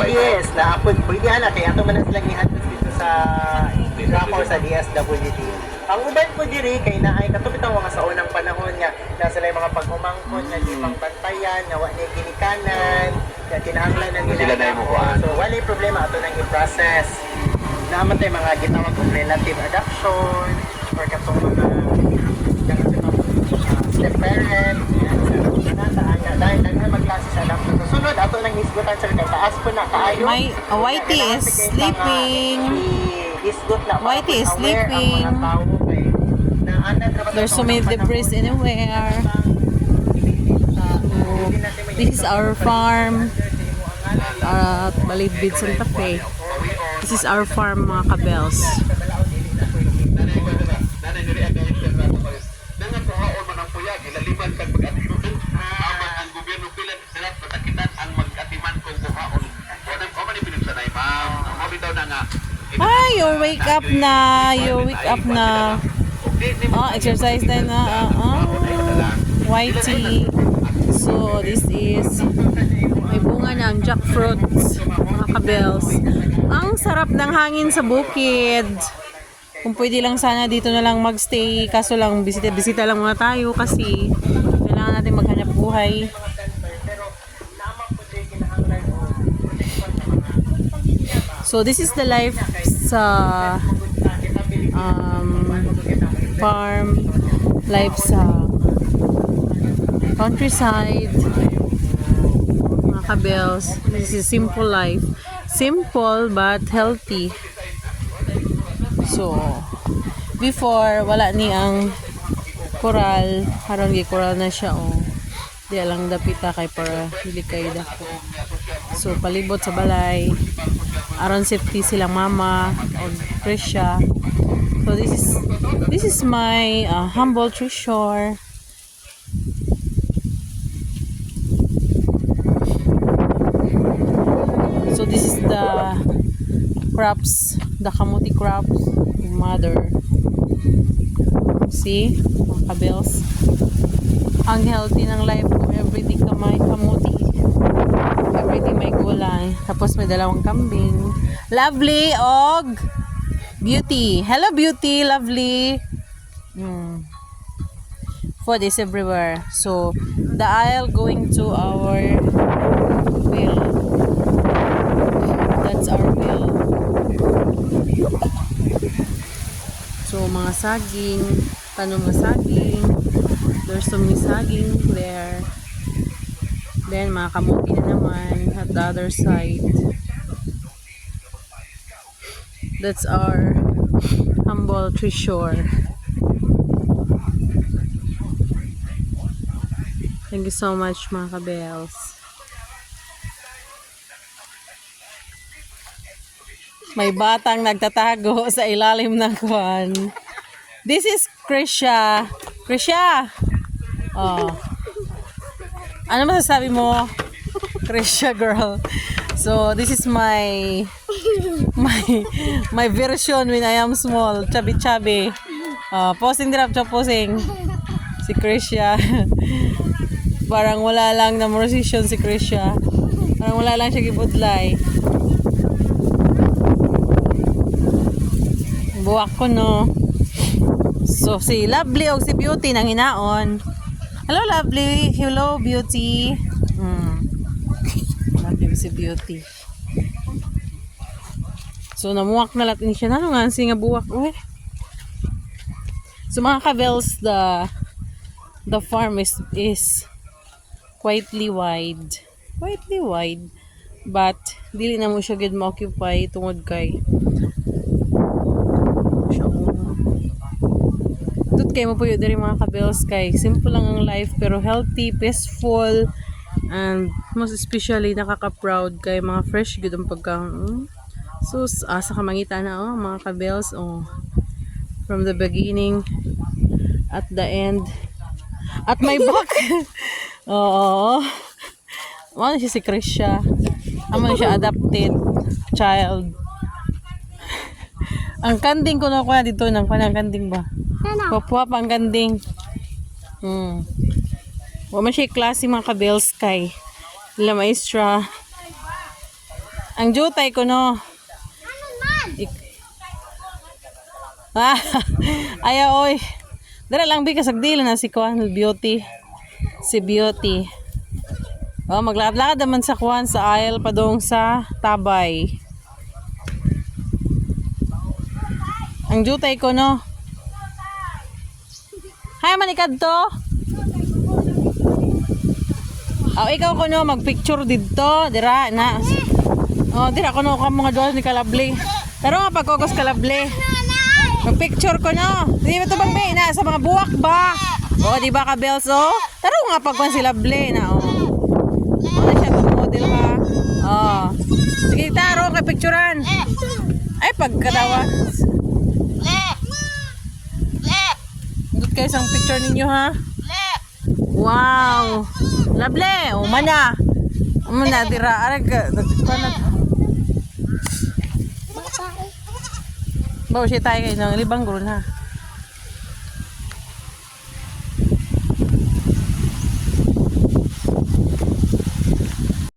yes, naapod pwede ana kay ato man lang ihatod dito sa Draco sa DSWD. Ang uban po diri kay naay katupitang mga sa unang panahon nga na sila yung mga pag-umangkon nga di pang bantayan nga wa ni ginikanan nga kinahanglan na nila. So wala problema ato nang i-process. Naman tayo mga gitawag kong relative adoption or katong mga step parent dahil nagna magklase sa adoption. So sunod ato nang isgutan sa taas po na kaayo. My Whitey is sleeping. Whitey is sleeping. There's so many debris anywhere. This is our farm at Balidbid, Santa Fe. This is our farm, mga kabels. Ay, you wake up na. You wake up na. Oh, exercise tayo na. Whitey. So, this is may bunga ng jackfruits, mga kabels. Ang sarap ng hangin sa bukid. Kung pwede lang sana dito na lang magstay. Kaso lang, bisita lang muna tayo kasi kailangan natin maghanap buhay. So, this is the life sa farm, life sa countryside, mga kabels. This is simple life. Simple but healthy. So, before, wala ni ang coral. Harang gi coral na siya, oh. Di alang dapita kay para dili kay dako. So, palibot sa balay. Aron safety silang mama o Krisha. So, this is my humble treasure. So, this is the crops, the kamuti crops, yung mother. See, mga kabels. Ang healthy ng life ko, everyday ka may kamuti. Everyday may gulay. Tapos may dalawang kambing. Lovely, og Beauty. Hello, Beauty, lovely. Food is everywhere. So, the aisle going to our wheel. That's our wheel. So, mga saging, tanong mga saging. There's so many saging there. Then, mga kamuti na naman at the other side. That's our humble treasure. Thank you so much, mga kabels. May batang nagtatago sa ilalim ng kwan. This is Krisha. Krisha! Oh. Ano masasabi mo? Krisha girl. So, this is my version when I am small. Chubby. Posing drop, posing. Si Krisha. Parang wala lang na musician si Krisha. Parang wala lang siya gibudlay. Buwak ko, no? So, si Lovely o si Beauty nang hinaon. Hello, Lovely. Hello, Beauty. Lovely si Beauty. So, namuwak na latin siya. Ano nga? Nga buwak. Uy. So, mga kabels, the farm is quietly wide. Quietly wide. But, dili na mo siya good ma-occupy tungod kay kay mo po yun dari mga kabels kay simple lang ang life pero healthy, peaceful, and most especially nakaka-proud kay mga fresh good ang pagkang so asa ka mangita na mga kabels from the beginning at the end at my back. Ano siya si Krisha, ano siya adopted child. Ang kanding ko na kuya dito ng panang kanding ba? Papua pang kanding. Wala siya klase mga kabels kay La Maestra. Ang jutay ko no. Ah, ayaw oy. Dara lang bi kasag dili na si Kwan Beauty. Si Beauty. Oh, maglakad-lakad naman sa Kwan sa aisle padung sa Tabay. Ang jutay ko no. Hay manikad to. Oh, ikaw ko no magpicture didto, dira na. Oh, dira ko no ka mga duwas ni Kalabli. Pero nga pagkogos Kalabli. Magpicture ko no. Di ba to bang bay na sa mga buwak ba? Oh, di ba ka Bells oh? Taro nga pagkuan si Lovely na oh. Oh, na siya to model ha. Oh. Sige taro kay picturean. Ay pagkatawa. Dut kayo isang picture ninyo ha. Wow. Lovely. Oh, mana. Mana dira arag Bawa siya tayo kayo ng libang guro na.